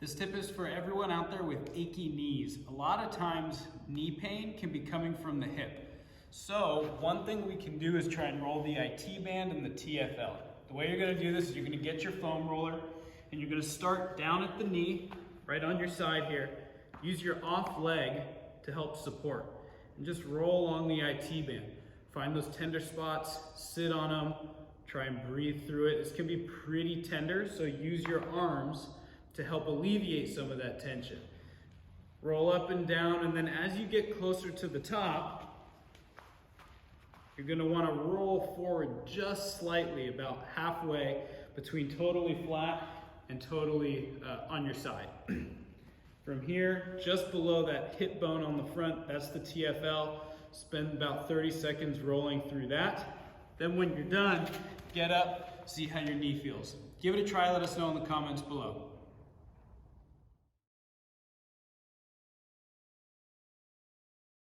This tip is for everyone out there with achy knees. A lot of times knee pain can be coming from the hip. So one thing we can do is try and roll the IT band and the TFL. The way you're gonna do this is you're gonna get your foam roller and you're gonna start down at the knee, right on your side here. Use your off leg to help support and just roll along the IT band. Find those tender spots, sit on them, try and breathe through it. This can be pretty tender, so use your arms to help alleviate some of that tension. Roll up and down, and then as you get closer to the top, you're gonna wanna roll forward just slightly, about halfway between totally flat and totally on your side. From here, just below that hip bone on the front, that's the TFL. Spend about 30 seconds rolling through that. Then when you're done, get up, see how your knee feels. Give it a try, let us know in the comments below.